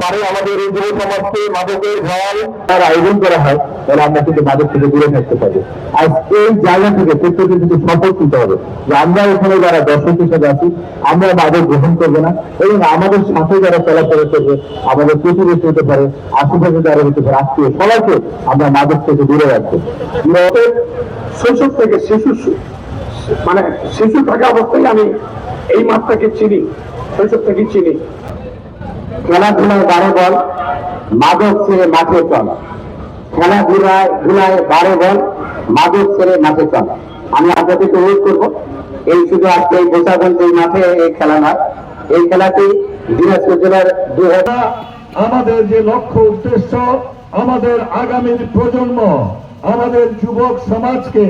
পারে আমাদের এই যুব সমাজকে মাদকের ঢাল তার আয়োজন করা হয়, তাহলে আমরা কিন্তু মাদক থেকে দূরে থাকতে পারি। আর এই জায়গা থেকে প্রত্যেকে কিন্তু শপথ নিতে হবে যে আমরা এখানে যারা দর্শক হিসেবে আছি আমরা মাদক গ্রহণ করবো না, এবং আমাদের সাথে যারা চলাফেরা করবে, আমাদের প্রতিবেশী হতে পারে, আশেপাশে যারা হতে পারে, আত্মীয়, সবাইকে আমরা মাদক থেকে দূরে রাখবো। শৈশব থেকে মানে শিশু থাকা অবস্থায় আমি এই মাত্রাকে চিনি, শৈশব থেকে চিনি। খেলাধুলায় বারে বল, মাদক ছেড়ে মাঠে চল। খেলাধুলায় বারে বল, মাদক ছেড়ে মাঠে চল। আমি আপনাদেরকে অনুরোধ করবো, এই শুধু আজকে এই গোসাগঞ্জ এই মাঠে এই খেলা নয়, এই খেলাটি দিনাজপুর জেলার আমাদের যে লক্ষ্য উদ্দেশ্য, আমাদের আগামীর প্রজন্ম, আমাদের যুবক সমাজকে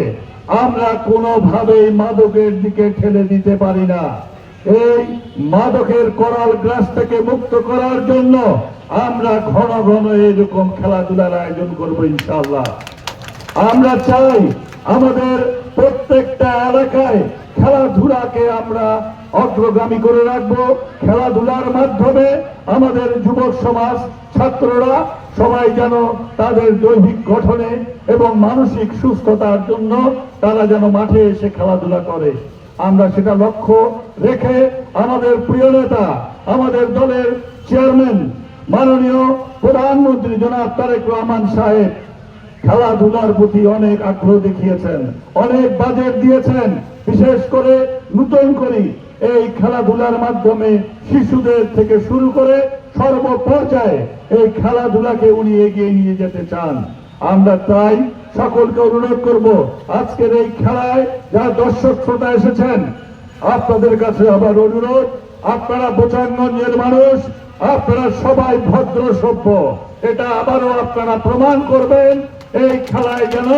আমরা কোনোভাবেই মাদকের দিকে ঠেলে দিতে পারি না। এই মাদকের করাল গ্রাস থেকে মুক্ত করার জন্য আমরা ঘন ঘন এরকম খেলাধুলার আয়োজন করবো ইনশাআল্লাহ। আমরা চাই আমাদের প্রত্যেকটা এলাকায় খেলাধুলাকে আমরা অগ্রগামী করে রাখবো। খেলাধুলার মাধ্যমে আমাদের যুবক সমাজ, ছাত্ররা সবাই যেন তাদের দৈহিক গঠনে এবং মানসিক সুস্থতার জন্য তারা যেন মাঠে এসে খেলাধুলা করে। আমরা সেটা লক্ষ্য রেখে আমাদের প্রিয় নেতা, আমাদের দলের চেয়ারম্যান, মাননীয় প্রধানমন্ত্রী জনাব তারেক রহমান সাহেব খেলাধুলার প্রতি অনেক আগ্রহ দেখিয়েছেন, অনেক বাজেট দিয়েছেন। বিশেষ করে নতুন করে এই খেলাধুলার মাধ্যমে শিশুদের থেকে শুরু করে সর্বপর্যায়ে এই খেলাধুলাকে উনি এগিয়ে নিয়ে যেতে চান। আমরা তাই সকলকে অনুরোধ করব, আজকের এই খেলায় যারা দর্শক শ্রোতা এসেছেন, আপনাদের কাছে আবার অনুরোধ, আপনারা বোচাগঞ্জের মানুষ, আপনারা সবাই ভদ্র সভ্য, এটা আবারও আপনারা প্রমাণ করবেন। এই খেলায় যেন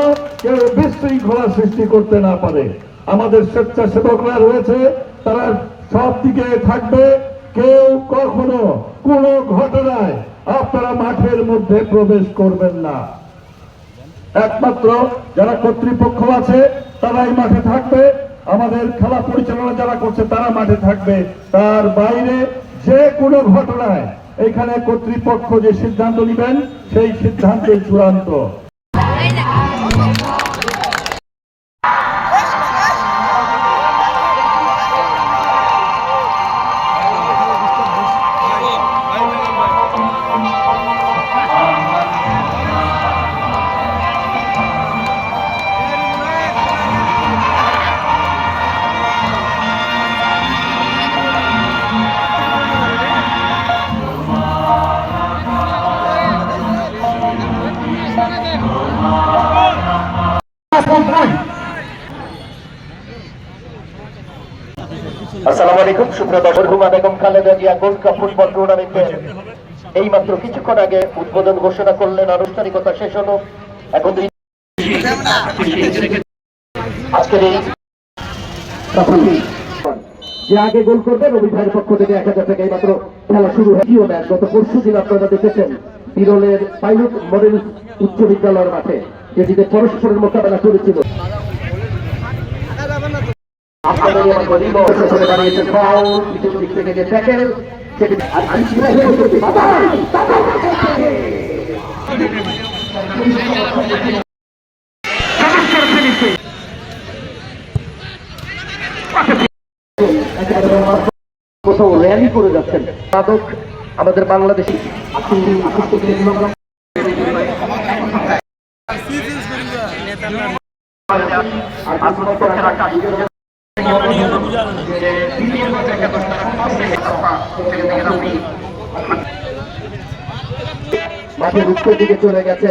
কেউ বিশৃঙ্খলা সৃষ্টি করতে না পারে। আমাদের স্বেচ্ছাসেবকরা রয়েছে, তারা সব দিকে থাকবে। কেউ কখনো কোনো ঘটনায় আপনারা মাঠের মধ্যে প্রবেশ করবেন না। একমাত্র যারা কর্তৃপক্ষ আছে তারাই মাঠে থাকবে, আমাদের খেলা পরিচালনা যারা করছে তারা মাঠে থাকবে। তার বাইরে যে কোনো ঘটনায় এখানে কর্তৃপক্ষ যে সিদ্ধান্ত নেবেন সেই সিদ্ধান্তই চূড়ান্ত। আসসালামু আলাইকুম, সুপ্রিয় দর্শক, Begum Khaleda Zia gold cup football টুর্নামেন্টের এই মাত্র কিছুক্ষণ আগে উদ্বোধন ঘোষণা করলেন, আনুষ্ঠানিকতা শেষ হলো। এখন আজকের এই যে আগে গোল করবে রবি ভাইয়ের পক্ষ থেকে 1000 টাকা এই মাত্র খেলা শুরু হয়েছিল। ম্যাচ গত পরশু দিন আপনারা দেখেছেন বিরলের পাইলট মডেল উচ্চ বিদ্যালয়ের মাঠে, যেটিতে পরস্পরের মোকাবেলা করেছিল। কোথাও র্যালি করে যাচ্ছেন মাদক আমাদের বাংলাদেশি মাঠের উত্তর দিকে চলে গেছে।